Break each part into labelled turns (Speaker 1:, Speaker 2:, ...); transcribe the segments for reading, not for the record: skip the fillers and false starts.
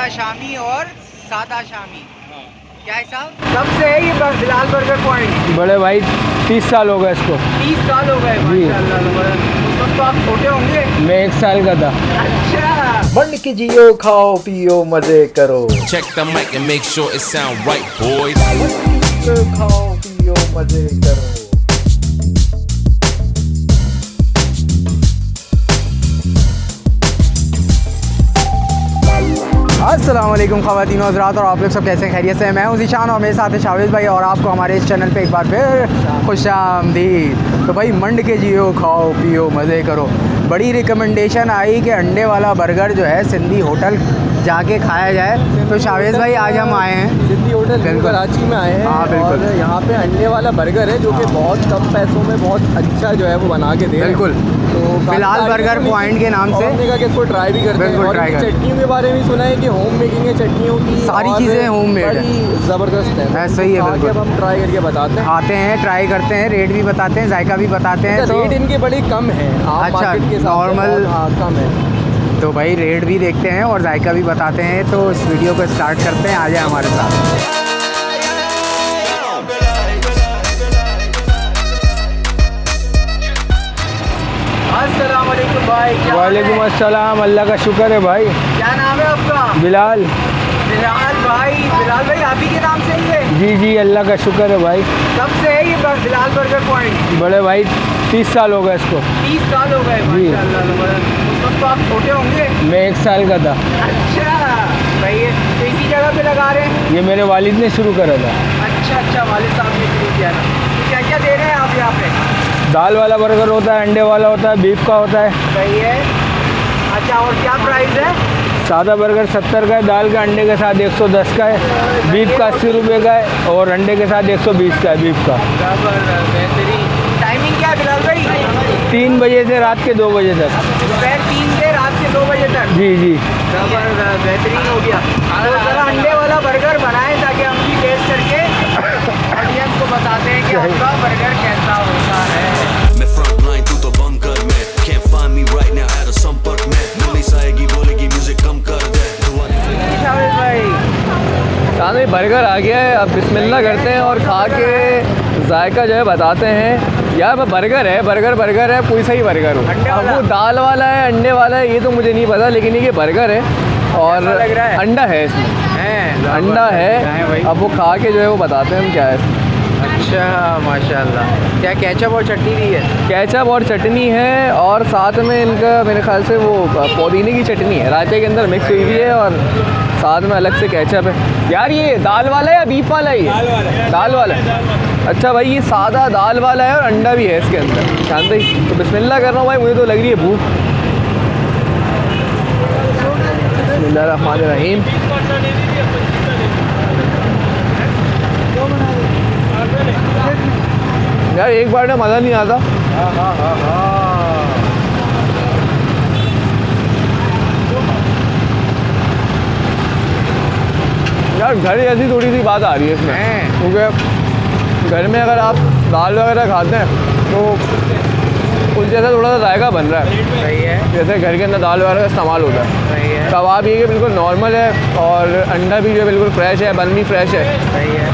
Speaker 1: सादा शामी और सादा शामी। क्या हिसाब? कब से है ये बिलाल बर्गर पॉइंट?
Speaker 2: बड़े भाई 30 साल हो गए इसको।
Speaker 1: 30 साल हो गए माशाल्लाह। उस वक्त तो आप छोटे होंगे।
Speaker 2: मैं 1 साल का था।
Speaker 1: अच्छा।
Speaker 3: बन के जियो, खाओ पियो मजे करो।
Speaker 4: Check the mic and make sure it sound right, boys.
Speaker 3: खाओ पियो मजे करो।
Speaker 1: अस्सलाम वालेकुम ख़वातीन और हज़रात, और आप लोग सब कैसे हैं? खैरियत से हैं? मैं हूं ज़ीशान और मेरे साथ है शावेज़ भाई, और आपको हमारे इस चैनल पे एक बार फिर खुशामदीद। तो भाई मंड के जियो, खाओ पियो मज़े करो। बड़ी रिकमेंडेशन आई कि अंडे वाला बर्गर जो है सिंधी होटल जाके खाया जाए। तो शावेज़ भाई आज हम आए हैं
Speaker 2: सिंधी होटल कराची में आए हैं।
Speaker 1: हाँ बिल्कुल।
Speaker 2: और यहाँ पे अंडे वाला बर्गर है जो कि बहुत कम पैसों में बहुत अच्छा जो है वो बना के दे रहे हैं।
Speaker 1: बिल्कुल।
Speaker 2: तो
Speaker 1: बिलाल बर्गर पॉइंट के नाम से
Speaker 2: हमने कहा कि इसको ट्राई भी करते हैं। और चटनियों के बारे में सुना है कि होम मेकिंग है चटनियों की,
Speaker 1: सारी चीज़ें होम मेड है,
Speaker 2: बड़ी ज़बरदस्त है।
Speaker 1: सही है बिल्कुल।
Speaker 2: अब हम ट्राई करके बताते हैं,
Speaker 1: आते हैं, ट्राई करते हैं, रेट भी बताते हैं, जायका भी बताते हैं।
Speaker 2: तो रेट इनके बड़े कम है।
Speaker 1: अच्छा, नॉर्मल
Speaker 2: कम है।
Speaker 1: तो भाई रेट भी देखते हैं और जायका भी बताते हैं। तो इस वीडियो को स्टार्ट करते हैं, आ जाए हमारे साथ। अस्सलाम वालेकुम भाई।
Speaker 2: वालेकुम अस्सलाम। अल्लाह का शुक्र है भाई।
Speaker 1: क्या नाम है आपका?
Speaker 2: बिलाल।
Speaker 1: बिलाल भाई। बिलाल भाई आप ही के नाम से ही है?
Speaker 2: जी जी, अल्लाह का शुक्र है भाई।
Speaker 1: कब से है ये बिलाल बर्गर पॉइंट?
Speaker 2: बड़े भाई 30 साल हो गए इसको।
Speaker 1: 30 साल हो गए माशाल्लाह। उस वक्त तो आप छोटे होंगे।
Speaker 2: मैं 1 साल का था।
Speaker 1: अच्छा भाई, ये तो इसी जगह पे लगा रहे हैं?
Speaker 2: ये मेरे वालिद ने शुरू करा था।
Speaker 1: अच्छा, वालिद साहब ने शुरू किया था। तो क्या क्या दे रहे हैं आप यहाँ पे?
Speaker 2: दाल वाला बर्गर होता है, अंडे वाला होता है, बीफ का होता है।
Speaker 1: सही है। अच्छा, और क्या प्राइस है?
Speaker 2: सादा बर्गर 70 का है, दाल का अंडे के साथ 110 का है, बीफ का 80 रुपये का है, और अंडे के साथ 120 का है बीफ का।
Speaker 1: टाइमिंग क्या है बिलाल भाई?
Speaker 2: 3 बजे से रात के 2 बजे तक।
Speaker 1: दोपहर 3 से रात के 2 बजे तक।
Speaker 2: जी जी,
Speaker 1: जबरदस्त, बेहतरीन हो गया। तो ज़रा अंडे वाला बर्गर बनाएं ताकि हम भी टेस्ट करके ऑडियंस को बताते हैं कि आपका बर्गर कैसा होता है।
Speaker 4: मैं front line तू तो bunker में, can't find me right now at a संपर्क में, पुलिस आएगी बोलेगी म्यूजिक कम कर दे।
Speaker 1: शावेज़ भाई
Speaker 2: सामने बर्गर आ गया है, अब बिस्मिल्लाह करते हैं और खा के जायका जो है बताते हैं। यार बर्गर है, बर्गर है, कोई सही बर्गर हो। अब वो दाल वाला है, अंडे वाला है, ये तो मुझे नहीं पता, लेकिन ये बर्गर है और
Speaker 1: लग रहा है?
Speaker 2: अंडा है इसमें, अंडा है। अब वो खा के जो है वो बताते हैं हम क्या है इसमें।
Speaker 1: अच्छा माशाल्लाह। क्या केचप और चटनी भी है?
Speaker 2: केचप और चटनी है, और साथ में इनका मेरे ख्याल से वो पुदीने की चटनी है, रायते के अंदर मिक्स हुई हुई है, और साथ में अलग से केचप है। यार ये दाल वाला है या बीफ वाला है? ये दाल वाला है। अच्छा भाई, ये सादा दाल वाला है और अंडा भी है इसके अंदर। शांति। तो बिस्मिल्लाह कर रहा हूँ भाई, मुझे तो लग रही है भूख। बिस्मिल्लाहिर्रहमानिर्रहीम। यार एक बार में मज़ा नहीं आता। यार घर जैसी थोड़ी सी बात आ रही है इसमें, क्योंकि घर में अगर आप दाल वगैरह खाते हैं तो उस जैसा थोड़ा सा जायका बन रहा है।
Speaker 1: सही है।
Speaker 2: जैसे घर के अंदर दाल वगैरह का इस्तेमाल होता है।
Speaker 1: सही है।
Speaker 2: कबाब ये कि बिल्कुल नॉर्मल है, और अंडा भी जो है बिल्कुल फ्रेश है, बन भी फ्रेश है,
Speaker 1: सही है।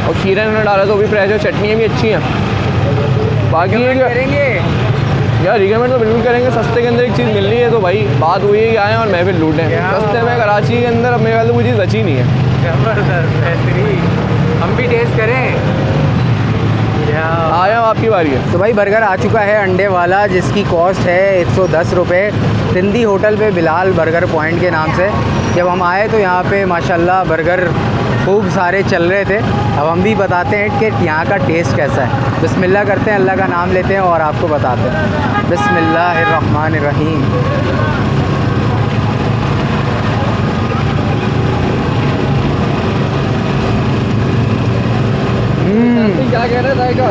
Speaker 2: और खीरा इन्होंने डाला तो भी फ्रेश है, चटनियाँ भी अच्छी हैं। बाकी ये
Speaker 1: करेंगे
Speaker 2: यार रिकमेंड तो बिल्कुल करेंगे। सस्ते के अंदर एक चीज़ मिल रही है तो भाई बात हुई है कि आएँ और महफिल लूटें। सस्ते में कराची के अंदर अब मेरे ख्याल से कोई चीज़ बची नहीं है।
Speaker 1: जबरदस्त, बेहतरीन। हम भी टेस्ट करें।
Speaker 2: आया आपकी बारी है।
Speaker 1: तो भाई बर्गर आ चुका है अंडे वाला, जिसकी कॉस्ट है 110 रुपये, सिंधी होटल पे बिलाल बर्गर पॉइंट के नाम से। जब हम आए तो यहाँ पे माशाल्लाह बर्गर खूब सारे चल रहे थे। अब हम भी बताते हैं कि यहाँ का टेस्ट कैसा है। बिस्मिल्लाह करते हैं, अल्लाह का नाम लेते हैं और आपको बताते हैं। बिस्मिल्लाहिर्रहमानिर्रहीम।
Speaker 2: क्या कह रहे थे?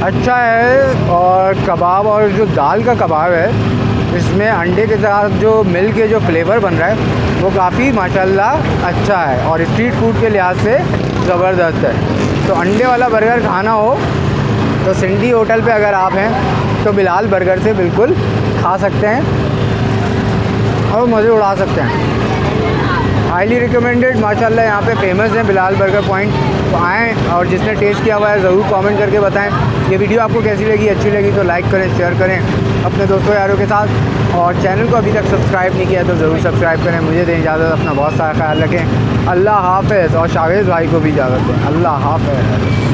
Speaker 1: अच्छा है। और कबाब, और जो दाल का कबाब है इसमें अंडे के साथ जो मिल्क के जो फ्लेवर बन रहा है वो काफ़ी माशाल्लाह अच्छा है, और स्ट्रीट फूड के लिहाज से ज़बरदस्त है। तो अंडे वाला बर्गर खाना हो तो सिंधी होटल पे अगर आप हैं तो बिलाल बर्गर से बिल्कुल खा सकते हैं और मज़े उड़ा सकते हैं। हाईली रिकमेंडेड माशाल्लाह, यहाँ पे फेमस है बिलाल बर्गर पॉइंट। तो आएँ और जिसने टेस्ट किया हुआ है ज़रूर कमेंट करके बताएं। ये वीडियो आपको कैसी लगी, अच्छी लगी तो लाइक करें, शेयर करें अपने दोस्तों यारों के साथ, और चैनल को अभी तक सब्सक्राइब नहीं किया तो ज़रूर सब्सक्राइब करें। मुझे दें इजाज़त, अपना बहुत सारा ख्याल रखें। अल्लाह हाफ़िज़, और शावेज़ भाई को भी इजाज़त दें। अल्लाह हाफ़िज़।